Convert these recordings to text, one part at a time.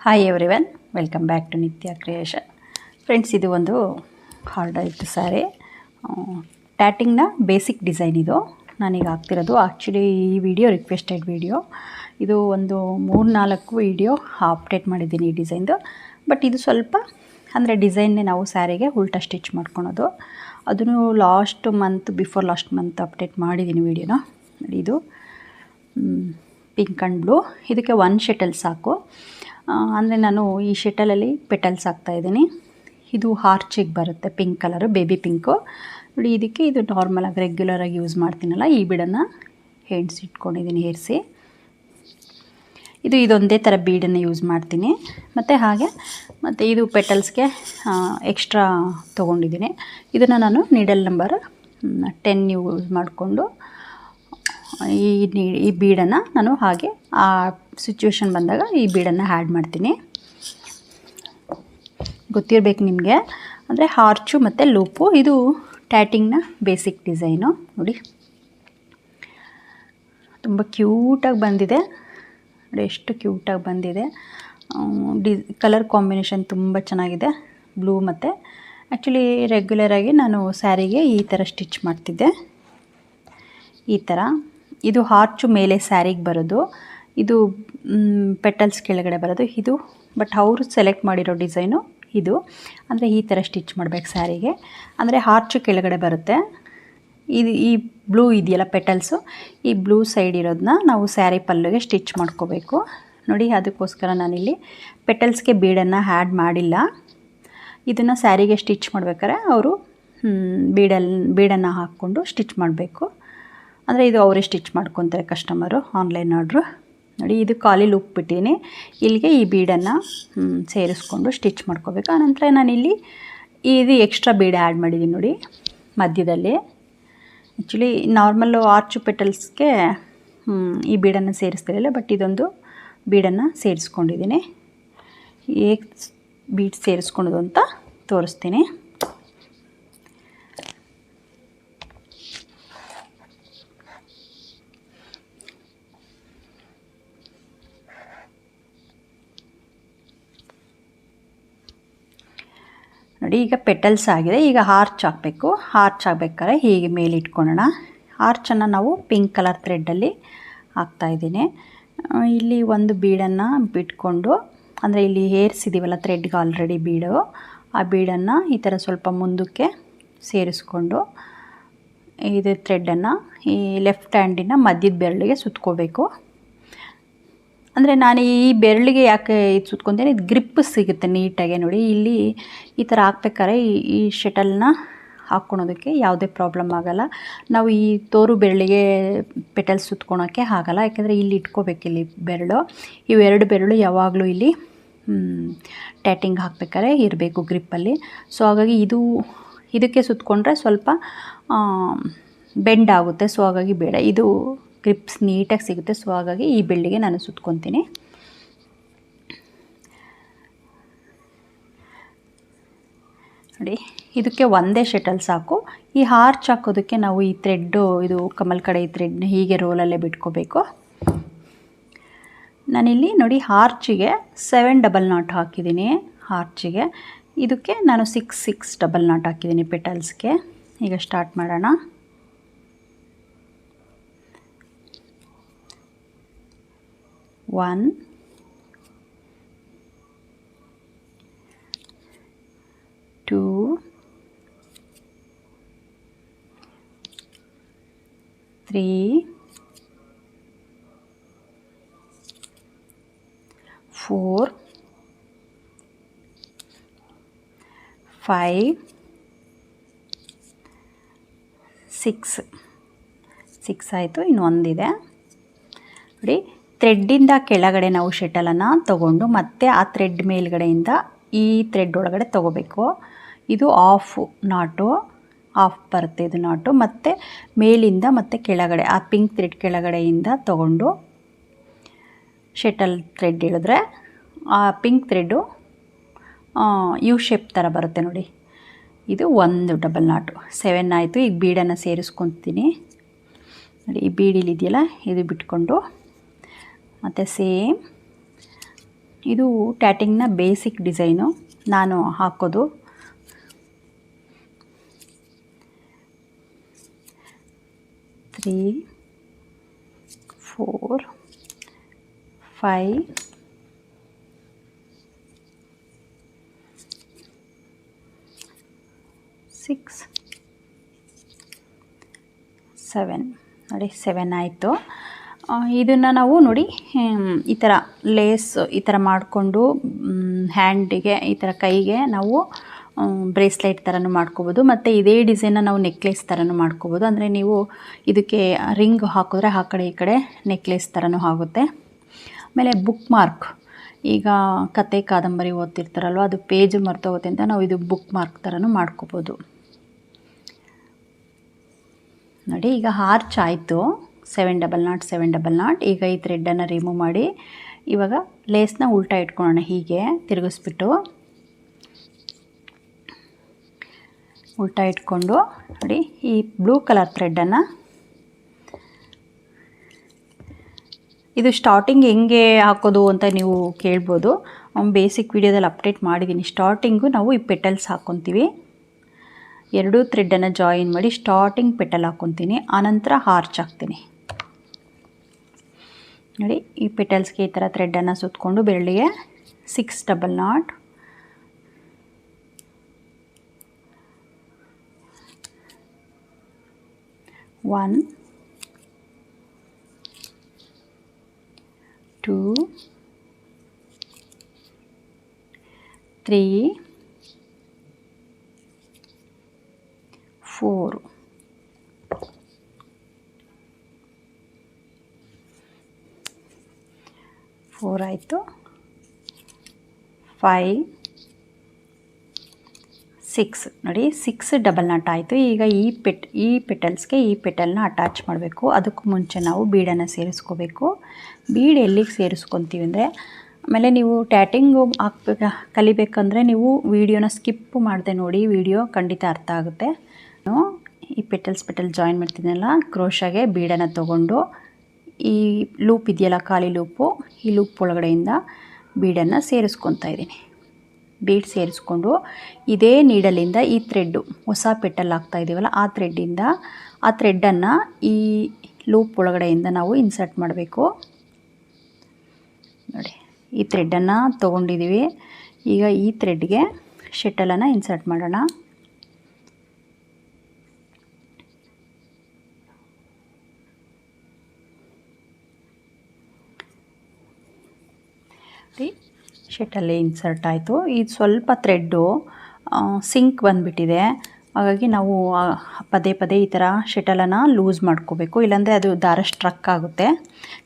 Hi everyone, welcome back to Nitya creation. Friends, ಇದು ಒಂದು hard sari, ಟ್ಯಾಟಿಂಗ್ನ ಬೇಸಿಕ್ ಡಿಸೈನ್. ಇದು ನಾನೀಗ ಹಾಕ್ತಿರೋದು. ಆ್ಯಕ್ಚುಲಿ ಈ ವಿಡಿಯೋ ರಿಕ್ವೆಸ್ಟೆಡ್ ವಿಡಿಯೋ. ಇದು ಒಂದು 3-4 ವಿಡಿಯೋ ಅಪ್ಡೇಟ್ ಮಾಡಿದ್ದೀನಿ ಈ ಡಿಸೈನ್ದು. ಬಟ್ ಇದು ಸ್ವಲ್ಪ ಅಂದರೆ ಡಿಸೈನ್ನೇ ನಾವು ಸ್ಯಾರಿಗೆ ಉಲ್ಟಾ ಸ್ಟಿಚ್ ಮಾಡ್ಕೊಳೋದು. ಅದನ್ನು ಬಿಫೋರ್ ಲಾಸ್ಟ್ ಮಂತ್ ಅಪ್ಡೇಟ್ ಮಾಡಿದ್ದೀನಿ ವಿಡಿಯೋನ. ಇದು ಪಿಂಕ್ ಆ್ಯಂಡ್ ಬ್ಲೂ. ಇದಕ್ಕೆ 1 ಶೆಟಲ್ ಸಾಕು. ಅಂದರೆ ನಾನು ಈ ಶೆಟಲಲ್ಲಿ ಪೆಟಲ್ಸ್ ಹಾಕ್ತಾಯಿದ್ದೀನಿ. ಇದು ಹಾರ್ಚಿಗೆ ಬರುತ್ತೆ, ಪಿಂಕ್ ಕಲರು, ಬೇಬಿ ಪಿಂಕು ನೋಡಿ. ಇದಕ್ಕೆ ಇದು ನಾರ್ಮಲಾಗಿ ರೆಗ್ಯುಲರಾಗಿ ಯೂಸ್ ಮಾಡ್ತೀನಲ್ಲ, ಈ ಬೀಡನ್ನು ಇಟ್ಕೊಂಡಿದ್ದೀನಿ ಹೇರಿಸಿ. ಇದೊಂದೇ ಥರ ಬೀಡನ್ನು ಯೂಸ್ ಮಾಡ್ತೀನಿ. ಮತ್ತು ಇದು ಪೆಟಲ್ಸ್ಗೆ ಎಕ್ಸ್ಟ್ರಾ ತೊಗೊಂಡಿದ್ದೀನಿ. ಇದನ್ನು ನಾನು ನೀಡಲ್ ನಂಬರ್ 10 ಯೂಸ್ ಮಾಡಿಕೊಂಡು ಈ ಬೀಡನ್ನು ನಾನು ಹಾಗೆ ಆ ಸಿಚುವೇಶನ್ ಬಂದಾಗ ಈ ಬೀಡನ್ನು ಆ್ಯಡ್ ಮಾಡ್ತೀನಿ. ಗೊತ್ತಿರಬೇಕು ನಿಮಗೆ, ಅಂದರೆ ಹಾರ್ಚು ಮತ್ತು ಲೂಪು. ಇದು ಟ್ಯಾಟಿಂಗ್ನ ಬೇಸಿಕ್ ಡಿಸೈನು ನೋಡಿ. ತುಂಬ ಕ್ಯೂಟಾಗಿ ಬಂದಿದೆ ನೋಡಿ, ಎಷ್ಟು ಕ್ಯೂಟಾಗಿ ಬಂದಿದೆ. ಕಲರ್ ಕಾಂಬಿನೇಷನ್ ತುಂಬ ಚೆನ್ನಾಗಿದೆ, ಬ್ಲೂ ಮತ್ತು ಆ್ಯಕ್ಚುಲಿ ರೆಗ್ಯುಲರಾಗಿ ನಾನು ಸ್ಯಾರಿಗೆ ಈ ಥರ ಸ್ಟಿಚ್ ಮಾಡ್ತಿದ್ದೆ, ಈ ಥರ. ಇದು ಹಾರ್ಚು ಮೇಲೆ ಸ್ಯಾರಿಗೆ ಬರೋದು, ಇದು ಪೆಟಲ್ಸ್ ಕೆಳಗಡೆ ಬರೋದು ಇದು. ಬಟ್ ಅವರು ಸೆಲೆಕ್ಟ್ ಮಾಡಿರೋ ಡಿಸೈನು ಇದು. ಅಂದರೆ ಈ ಥರ ಸ್ಟಿಚ್ ಮಾಡಬೇಕು ಸ್ಯಾರಿಗೆ, ಅಂದರೆ ಹಾರ್ಚು ಕೆಳಗಡೆ ಬರುತ್ತೆ. ಈ ಬ್ಲೂ ಇದೆಯಲ್ಲ ಪೆಟಲ್ಸು, ಈ ಬ್ಲೂ ಸೈಡ್ ಇರೋದನ್ನ ನಾವು ಸ್ಯಾರಿ ಪಲ್ಲುಗೆ ಸ್ಟಿಚ್ ಮಾಡ್ಕೋಬೇಕು ನೋಡಿ. ಅದಕ್ಕೋಸ್ಕರ ನಾನಿಲ್ಲಿ ಪೆಟಲ್ಸ್ಗೆ ಬೀಡನ್ನು ಆ್ಯಡ್ ಮಾಡಿಲ್ಲ. ಇದನ್ನು ಸ್ಯಾರಿಗೆ ಸ್ಟಿಚ್ ಮಾಡ್ಬೇಕಾದ್ರೆ ಅವರು ಬೀಡನ್ನು ಹಾಕ್ಕೊಂಡು ಸ್ಟಿಚ್ ಮಾಡಬೇಕು. ಅಂದರೆ ಇದು ಅವರೇ ಸ್ಟಿಚ್ ಮಾಡ್ಕೊತಾರೆ ಕಸ್ಟಮರು, ಆನ್ಲೈನ್ ಆರ್ಡ್ರು ನೋಡಿ. ಇದು ಖಾಲಿ ಲೂಪ್ ಬಿಟ್ಟಿದ್ದೀನಿ, ಇಲ್ಲಿಗೆ ಈ ಬೀಡನ್ನು ಸೇರಿಸ್ಕೊಂಡು ಸ್ಟಿಚ್ ಮಾಡ್ಕೋಬೇಕು. ಆನಂತರ ನಾನಿಲ್ಲಿ ಇದು ಎಕ್ಸ್ಟ್ರಾ ಬೀಡ್ ಆ್ಯಡ್ ಮಾಡಿದ್ದೀನಿ ನೋಡಿ ಮಧ್ಯದಲ್ಲಿ. ಆ್ಯಕ್ಚುಲಿ ನಾರ್ಮಲ್ಲು ಆರ್ಚು ಪೆಟಲ್ಸ್ಗೆ ಈ ಬೀಡನ್ನು ಸೇರಿಸ್ತಿರಲಿಲ್ಲ, ಬಟ್ ಇದೊಂದು ಬೀಡನ್ನು ಸೇರಿಸ್ಕೊಂಡಿದ್ದೀನಿ. ಹೇಗೆ ಬೀಡ್ ಸೇರಿಸ್ಕೊಳೋದು ಅಂತ ತೋರಿಸ್ತೀನಿ. ನೋಡಿ, ಈಗ ಪೆಟಲ್ಸ್ ಆಗಿದೆ. ಈಗ ಹಾರ್ಚ್ ಹಾಕಬೇಕು. ಹಾರ್ಚ್ ಆಗಬೇಕಾದ್ರೆ ಹೀಗೆ ಮೇಲೆ ಇಟ್ಕೊಳ್ಳೋಣ. ಹಾರ್ಚನ್ನು ನಾವು ಪಿಂಕ್ ಕಲರ್ ಥ್ರೆಡ್ಡಲ್ಲಿ ಹಾಕ್ತಾಯಿದ್ದೀನಿ. ಇಲ್ಲಿ ಒಂದು ಬೀಡನ್ನು ಬಿಟ್ಕೊಂಡು, ಅಂದರೆ ಇಲ್ಲಿ ಹೇರ್ಸಿದ್ದೀವಲ್ಲ ಥ್ರೆಡ್ಗೆ ಆಲ್ರೆಡಿ ಬೀಡು, ಆ ಬೀಡನ್ನು ಈ ಥರ ಸ್ವಲ್ಪ ಮುಂದಕ್ಕೆ ಸೇರಿಸ್ಕೊಂಡು ಇದು ಥ್ರೆಡ್ಡನ್ನು ಈ ಲೆಫ್ಟ್ ಹ್ಯಾಂಡಿನ ಮಧ್ಯದ ಬೆರಳಿಗೆ ಸುತ್ಕೋಬೇಕು. ಅಂದರೆ ನಾನು ಈ ಬೆರಳಿಗೆ ಯಾಕೆ ಇದು ಸುತ್ಕೊತೀನಿ, ಇದು ಗ್ರಿಪ್ ಸಿಗುತ್ತೆ ನೀಟಾಗೆ ನೋಡಿ. ಇಲ್ಲಿ ಈ ಥರ ಹಾಕ್ಬೇಕಾದ್ರೆ ಈ ಶೆಟಲ್ನ ಹಾಕ್ಕೊಳೋದಕ್ಕೆ ಯಾವುದೇ ಪ್ರಾಬ್ಲಮ್ ಆಗೋಲ್ಲ. ನಾವು ಈ ತೋರು ಬೆರಳಿಗೆ ಪೆಟಲ್ಸ್ ಸುತ್ಕೊಳೋಕ್ಕೆ ಆಗಲ್ಲ, ಯಾಕೆಂದರೆ ಇಲ್ಲಿ ಇಟ್ಕೋಬೇಕು ಇಲ್ಲಿ ಬೆರಳು. ಇವೆರಡು ಬೆರಳು ಯಾವಾಗಲೂ ಇಲ್ಲಿ ಟ್ಯಾಟಿಂಗ್ ಹಾಕ್ಬೇಕಾದ್ರೆ ಇರಬೇಕು ಗ್ರಿಪ್ಪಲ್ಲಿ. ಸೊ ಹಾಗಾಗಿ ಇದಕ್ಕೆ ಸುತ್ಕೊಂಡ್ರೆ ಸ್ವಲ್ಪ ಬೆಂಡ್ ಆಗುತ್ತೆ. ಸೊ ಹಾಗಾಗಿ ಬೇಡ, ಇದು ಗ್ರಿಪ್ಸ್ ನೀಟಾಗಿ ಸಿಗುತ್ತೆ. ಸೊ ಹಾಗಾಗಿ ಈ ಬೆಳ್ಳಿಗೆ ನಾನು ಸುತ್ಕೊತೀನಿ. ನೋಡಿ, ಇದಕ್ಕೆ ಒಂದೇ ಶೆಟಲ್ ಸಾಕು. ಈ ಹಾರ್ಚ್ ಹಾಕೋದಕ್ಕೆ ನಾವು ಈ ಥ್ರೆಡ್ಡು, ಇದು ಕಮಲ್ ಕಡೆ ಈ ಥ್ರೆಡ್ನ ಹೀಗೆ ರೋಲಲ್ಲೇ ಬಿಟ್ಕೋಬೇಕು. ನಾನಿಲ್ಲಿ ನೋಡಿ ಹಾರ್ಚಿಗೆ 7 ಡಬಲ್ ನಾಟ್ ಹಾಕಿದ್ದೀನಿ. ಹಾರ್ಚಿಗೆ ಇದಕ್ಕೆ ನಾನು 6 ಡಬಲ್ ನಾಟ್ ಹಾಕಿದ್ದೀನಿ ಪೆಟಲ್ಸ್ಗೆ. ಈಗ ಸ್ಟಾರ್ಟ್ ಮಾಡೋಣ. 1 2 3 4 5 6 ಆಯಿತು. ಇನ್ನೊಂದಿದೆ ನೋಡಿ. ಥ್ರೆಡ್ಡಿಂದ ಕೆಳಗಡೆ ನಾವು ಶೆಟಲನ್ನು ತೊಗೊಂಡು ಮತ್ತೆ ಆ ಥ್ರೆಡ್ ಮೇಲ್ಗಡೆಯಿಂದ ಈ ಥ್ರೆಡ್ ಒಳಗಡೆ ತೊಗೋಬೇಕು. ಇದು ಆಫ್ ಬರುತ್ತೆ ಇದು ನಾಟು. ಮತ್ತು ಮೇಲಿಂದ ಮತ್ತು ಕೆಳಗಡೆ ಆ ಪಿಂಕ್ ಥ್ರೆಡ್ ಕೆಳಗಡೆಯಿಂದ ತೊಗೊಂಡು ಶೆಟಲ್ ಥ್ರೆಡ್ ಹೇಳಿದ್ರೆ ಆ ಪಿಂಕ್ ಥ್ರೆಡ್ಡು ಯು ಶೇಪ್ ಥರ ಬರುತ್ತೆ ನೋಡಿ. ಇದು 1 ಡಬಲ್ ನಾಟು. 7 ಆಯಿತು. ಈಗ ಬೀಡನ್ನು ಸೇರಿಸ್ಕೊತೀನಿ ನೋಡಿ. ಈ ಬೀಡಿಲಿದೆಯಲ್ಲ ಇದು ಬಿಟ್ಕೊಂಡು ಮತ್ತು ಸೇಮ್ ಇದು ಟ್ಯಾಟಿಂಗ್ನ ಬೇಸಿಕ್ ಡಿಸೈನು ನಾನು ಹಾಕೋದು. ತ್ರೀ 4 5 6 7 ನೋಡಿ 7 ಆಯಿತು. ಇದನ್ನು ನಾವು ನೋಡಿ ಈ ಥರ ಲೇಸ್ ಈ ಥರ ಮಾಡಿಕೊಂಡು ಹ್ಯಾಂಡಿಗೆ ಈ ಥರ ಕೈಗೆ ನಾವು ಬ್ರೇಸ್ಲೆಟ್ ಥರನೂ ಮಾಡ್ಕೋಬೋದು. ಮತ್ತು ಇದೇ ಡಿಸೈನ್ನ ನಾವು ನೆಕ್ಲೆಸ್ ಥರನೂ ಮಾಡ್ಕೋಬೋದು. ಅಂದರೆ ನೀವು ಇದಕ್ಕೆ ರಿಂಗ್ ಹಾಕಿದ್ರೆ ಆ ಕಡೆ ಈ ಕಡೆ ನೆಕ್ಲೆಸ್ ಥರನೂ ಆಗುತ್ತೆ. ಆಮೇಲೆ ಬುಕ್ ಮಾರ್ಕ್, ಈಗ ಕತೆ ಕಾದಂಬರಿ ಓದ್ತಿರ್ತಾರಲ್ವ, ಅದು ಪೇಜ್ ಮರ್ತೋಗುತ್ತೆ ಅಂತ ನಾವು ಇದು ಬುಕ್ ಮಾರ್ಕ್ ಥರನೂ ಮಾಡ್ಕೋಬೋದು. ನೋಡಿ ಈಗ ಆರ್ಚ್ ಆಯಿತು 700 700. ಈಗ ಈ ಥ್ರೆಡ್ಡನ್ನು ರಿಮೂವ್ ಮಾಡಿ ಇವಾಗ ಲೇಸ್ನ ಉಲ್ಟಾ ಇಟ್ಕೊಳ್ಳೋಣ. ಹೀಗೆ ತಿರುಗಿಸ್ಬಿಟ್ಟು ಉಲ್ಟಾ ಇಟ್ಕೊಂಡು ನೋಡಿ ಈ ಬ್ಲೂ ಕಲರ್ ಥ್ರೆಡ್ಡನ್ನು, ಇದು ಸ್ಟಾರ್ಟಿಂಗ್ ಹೆಂಗೆ ಹಾಕೋದು ಅಂತ ನೀವು ಕೇಳ್ಬೋದು. ಬೇಸಿಕ್ ವಿಡಿಯೋದಲ್ಲಿ ಅಪ್ಡೇಟ್ ಮಾಡಿದ್ದೀನಿ. ಸ್ಟಾರ್ಟಿಂಗು ನಾವು ಈ ಪೆಟಲ್ಸ್ ಹಾಕ್ಕೊತೀವಿ. ಎರಡೂ ಥ್ರೆಡ್ಡನ್ನು ಜಾಯಿನ್ ಮಾಡಿ ಸ್ಟಾರ್ಟಿಂಗ್ ಪೆಟಲ್ ಹಾಕ್ಕೊತೀನಿ, ಆನಂತರ ಆರ್ಚ್ ಹಾಕ್ತೀನಿ. ನೋಡಿ ಈ ಪೆಟಲ್ಸ್ಗೆ ಈ ಥರ ಥ್ರೆಡ್ಡನ್ನು ಸುತ್ತಕೊಂಡು ಬೆರಳಿಗೆ 600 1 2 3 4 4 ಆಯಿತು. 5 6 ನೋಡಿ 6 ಡಬಲ್ ನಾಟ್ ಆಯಿತು. ಈಗ ಈ ಪೆಟಲ್ಸ್ಗೆ ಈ ಪೆಟಲ್ನ ಅಟ್ಯಾಚ್ ಮಾಡಬೇಕು. ಅದಕ್ಕೂ ಮುಂಚೆ ನಾವು ಬೀಡನ್ನು ಸೇರಿಸ್ಕೋಬೇಕು. ಬೀಡ್ ಎಲ್ಲಿಗೆ ಸೇರಿಸ್ಕೊತೀವಿ ಅಂದರೆ, ಆಮೇಲೆ ನೀವು ಟ್ಯಾಟಿಂಗು ಕಲಿಬೇಕಂದ್ರೆ ನೀವು ವಿಡಿಯೋನ ಸ್ಕಿಪ್ ಮಾಡದೆ ನೋಡಿ, ವಿಡಿಯೋ ಖಂಡಿತ ಅರ್ಥ ಆಗುತ್ತೆ. ಈ ಪೆಟಲ್ ಜಾಯಿನ್ ಮಾಡ್ತೀನಲ್ಲ, ಕ್ರೋಶಾಗೆ ಬೀಡನ್ನು ತೊಗೊಂಡು ಈ ಲೂಪ್ ಇದೆಯಲ್ಲ ಖಾಲಿ ಲೂಪು, ಈ ಲೂಪ್ ಒಳಗಡೆಯಿಂದ ಬೀಡನ್ನು ಸೇರಿಸ್ಕೊತಾ ಇದ್ದೀನಿ. ಬೀಡ್ ಸೇರಿಸ್ಕೊಂಡು ಇದೇ ನೀಡಲಿಂದ ಈ ಥ್ರೆಡ್ಡು ಹೊಸ ಪೆಟಲ್ ಹಾಕ್ತಾ ಇದ್ದೀವಲ್ಲ, ಆ ಥ್ರೆಡ್ಡನ್ನು ಈ ಲೂಪ್ ಒಳಗಡೆಯಿಂದ ನಾವು ಇನ್ಸರ್ಟ್ ಮಾಡಬೇಕು. ನೋಡಿ ಈ ಥ್ರೆಡ್ಡನ್ನು ತೊಗೊಂಡಿದ್ದೀವಿ. ಈಗ ಈ ಥ್ರೆಡ್ಗೆ ಶಟಲನ್ನು ಇನ್ಸರ್ಟ್ ಮಾಡೋಣ. ಶಟಲ್ಲೇ ಇನ್ಸರ್ಟ್ ಆಯಿತು. ಇದು ಸ್ವಲ್ಪ ಥ್ರೆಡ್ಡು ಸಿಂಕ್ ಬಂದುಬಿಟ್ಟಿದೆ, ಹಾಗಾಗಿ ನಾವು ಪದೇ ಪದೇ ಈ ಥರ ಶಟಲನ್ನು ಲೂಸ್ ಮಾಡ್ಕೋಬೇಕು, ಇಲ್ಲಾಂದರೆ ಅದು ದಾರ ಸ್ಟ್ರಕ್ ಆಗುತ್ತೆ.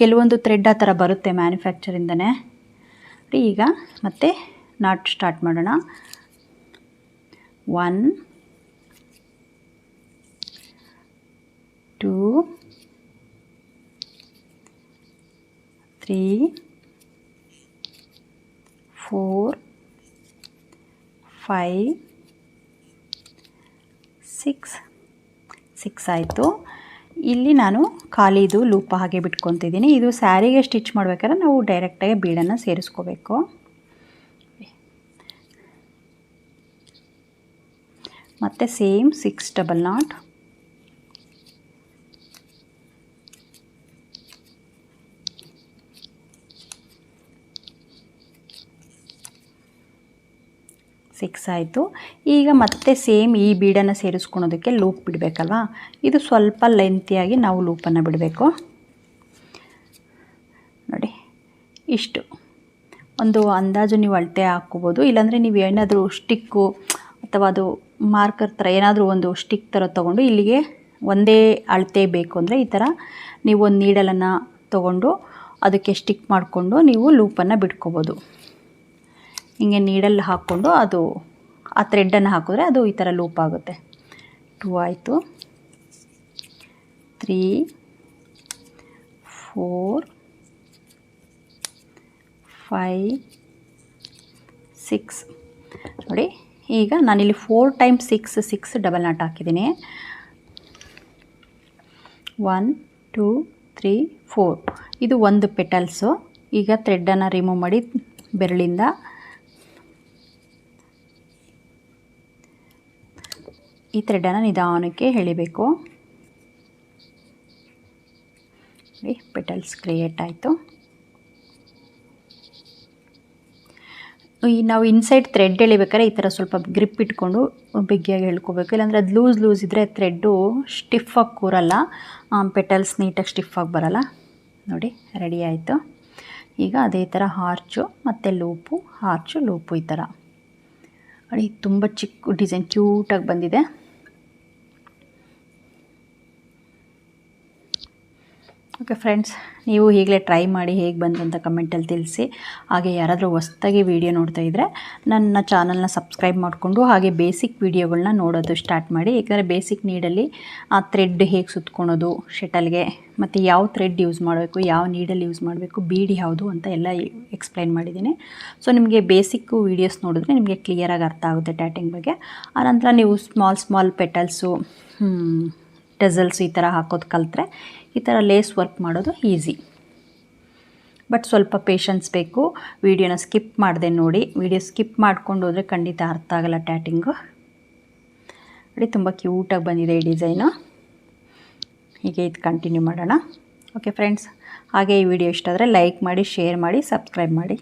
ಕೆಲವೊಂದು ಥ್ರೆಡ್ ಆ ಥರ ಬರುತ್ತೆ ಮ್ಯಾನುಫ್ಯಾಕ್ಚರಿಂದನೇ. ಈಗ ಮತ್ತೆ ನಾಟ್ ಸ್ಟಾರ್ಟ್ ಮಾಡೋಣ. 1 2 3 4 5 6 ಆಯಿತು. ಇಲ್ಲಿ ನಾನು ಖಾಲಿದು ಲೂಪ್ ಹಾಗೆ ಬಿಟ್ಕೊತಿದ್ದೀನಿ. ಇದು ಸ್ಯಾರಿಗೆ ಸ್ಟಿಚ್ ಮಾಡಬೇಕಾದ್ರೆ ನಾವು ಡೈರೆಕ್ಟಾಗಿ ಬೀಡನ್ನು ಸೇರಿಸ್ಕೋಬೇಕು. ಮತ್ತು ಸೇಮ್ 600 6 ಆಯಿತು. ಈಗ ಮತ್ತೆ ಸೇಮ್ ಈ ಬೀಡನ್ನು ಸೇರಿಸ್ಕೊಳೋದಕ್ಕೆ ಲೂಪ್ ಬಿಡಬೇಕಲ್ವಾ, ಇದು ಸ್ವಲ್ಪ ಲೆಂತಿಯಾಗಿ ನಾವು ಲೂಪನ್ನು ಬಿಡಬೇಕು. ನೋಡಿ ಇಷ್ಟು ಒಂದು ಅಂದಾಜು ನೀವು ಅಳತೆ ಹಾಕ್ಕೋಬೋದು, ಇಲ್ಲಾಂದರೆ ನೀವು ಏನಾದರೂ ಸ್ಟಿಕ್ಕು ಅಥವಾ ಅದು ಮಾರ್ಕರ್ ಥರ ಏನಾದರೂ ಒಂದು ಸ್ಟಿಕ್ ಥರ ತೊಗೊಂಡು ಇಲ್ಲಿಗೆ ಒಂದೇ ಅಳತೆ ಬೇಕು ಅಂದರೆ ಈ ಥರ ನೀವು ಒಂದು ನೀಡಲನ್ನು ತೊಗೊಂಡು ಅದಕ್ಕೆ ಸ್ಟಿಕ್ ಮಾಡಿಕೊಂಡು ನೀವು ಲೂಪನ್ನು ಬಿಟ್ಕೋಬೋದು. ಹಿಂಗೆ ನೀಡಲ್ಲಿ ಹಾಕ್ಕೊಂಡು ಅದು ಆ ಥ್ರೆಡ್ಡನ್ನು ಹಾಕಿದ್ರೆ ಅದು ಈ ಥರ ಲೂಪ್ ಆಗುತ್ತೆ. 2 ಆಯಿತು. 3 4 5 6 ನೋಡಿ. ಈಗ ನಾನಿಲ್ಲಿ 4 times 6 ಡಬಲ್ ನಾಟ್ ಹಾಕಿದ್ದೀನಿ. 1 2 3 4 ಇದು ಒಂದು ಪೆಟಲ್ಸು. ಈಗ ಥ್ರೆಡ್ಡನ್ನು ರಿಮೂವ್ ಮಾಡಿ ಬೆರಳಿಂದ ಈ ಥ್ರೆಡನ್ನು ನಿಧಾನಕ್ಕೆ ಎಳಿಬೇಕು. ಪೆಟಲ್ಸ್ ಕ್ರಿಯೇಟ್ ಆಯಿತು. ನಾವು ಇನ್ಸೈಡ್ ಥ್ರೆಡ್ ಎಳಿಬೇಕಾದ್ರೆ ಈ ಥರ ಸ್ವಲ್ಪ ಗ್ರಿಪ್ ಇಟ್ಕೊಂಡು ಬಿಗಿಯಾಗಿ ಎಳ್ಕೊಬೇಕು, ಇಲ್ಲಾಂದರೆ ಅದು ಲೂಸ್ ಇದ್ದರೆ ಥ್ರೆಡ್ಡು ಸ್ಟಿಫಾಗಿ ಕೂರಲ್ಲ, ಪೆಟಲ್ಸ್ ನೀಟಾಗಿ ಸ್ಟಿಫಾಗಿ ಬರಲ್ಲ. ನೋಡಿ ರೆಡಿ ಆಯಿತು. ಈಗ ಅದೇ ಥರ ಹಾರ್ಚು ಮತ್ತು ಲೂಪು ಈ ಥರ ನೋಡಿ, ತುಂಬ ಚಿಕ್ಕ ಡಿಸೈನ್ ಕ್ಯೂಟಾಗಿ ಬಂದಿದೆ. ಓಕೆ ಫ್ರೆಂಡ್ಸ್, ನೀವು ಈಗಲೇ ಟ್ರೈ ಮಾಡಿ ಹೇಗೆ ಬಂತು ಅಂತ ಕಮೆಂಟಲ್ಲಿ ತಿಳಿಸಿ. ಹಾಗೆ ಯಾರಾದರೂ ಹೊಸ್ದಾಗಿ ವೀಡಿಯೋ ನೋಡ್ತಾ ಇದ್ದರೆ ನನ್ನ ಚಾನಲ್ನ ಸಬ್ಸ್ಕ್ರೈಬ್ ಮಾಡಿಕೊಂಡು ಹಾಗೆ ಬೇಸಿಕ್ ವೀಡಿಯೋಗಳನ್ನ ನೋಡೋದು ಸ್ಟಾರ್ಟ್ ಮಾಡಿ. ಏಕೆಂದರೆ ಬೇಸಿಕ್ ನೀಡಲ್ಲಿ ಆ ಥ್ರೆಡ್ ಹೇಗೆ ಸುತ್ಕೊಳೋದು ಶಟಲ್ಗೆ, ಮತ್ತು ಯಾವ ಥ್ರೆಡ್ ಯೂಸ್ ಮಾಡಬೇಕು, ಯಾವ ನೀಡಲ್ಲಿ ಯೂಸ್ ಮಾಡಬೇಕು, ಬೀಡ್ ಯಾವುದು ಅಂತ ಎಲ್ಲ ಎಕ್ಸ್ಪ್ಲೈನ್ ಮಾಡಿದ್ದೀನಿ. ಸೊ ನಿಮಗೆ ಬೇಸಿಕ್ಕು ವೀಡಿಯೋಸ್ ನೋಡಿದ್ರೆ ನಿಮಗೆ ಕ್ಲಿಯರಾಗಿ ಅರ್ಥ ಆಗುತ್ತೆ ಟ್ಯಾಟಿಂಗ್ ಬಗ್ಗೆ. ಆನಂತರ ನೀವು ಸ್ಮಾಲ್ ಪೆಟಲ್ಸು, ಟೆಸಲ್ಸ್ ಈ ಥರ ಹಾಕೋದು ಕಲಿತ್ರೆ ಈ ಥರ ಲೇಸ್ ವರ್ಕ್ ಮಾಡೋದು ಈಸಿ. ಬಟ್ ಸ್ವಲ್ಪ ಪೇಷನ್ಸ್ ಬೇಕು. ವೀಡಿಯೋನ ಸ್ಕಿಪ್ ಮಾಡಿದೆ ನೋಡಿ. ವೀಡಿಯೋ ಸ್ಕಿಪ್ ಮಾಡ್ಕೊಂಡು ಹೋದರೆ ಖಂಡಿತ ಅರ್ಥ ಆಗಲ್ಲ ಟ್ಯಾಟಿಂಗು. ನೋಡಿ ತುಂಬ ಕ್ಯೂಟಾಗಿ ಬಂದಿದೆ ಈ ಡಿಸೈನು. ಹೀಗೆ ಇದು ಕಂಟಿನ್ಯೂ ಮಾಡೋಣ. ಓಕೆ ಫ್ರೆಂಡ್ಸ್, ಹಾಗೆ ಈ ವಿಡಿಯೋ ಇಷ್ಟ ಆದರೆ ಲೈಕ್ ಮಾಡಿ, ಶೇರ್ ಮಾಡಿ, ಸಬ್ಸ್ಕ್ರೈಬ್ ಮಾಡಿ.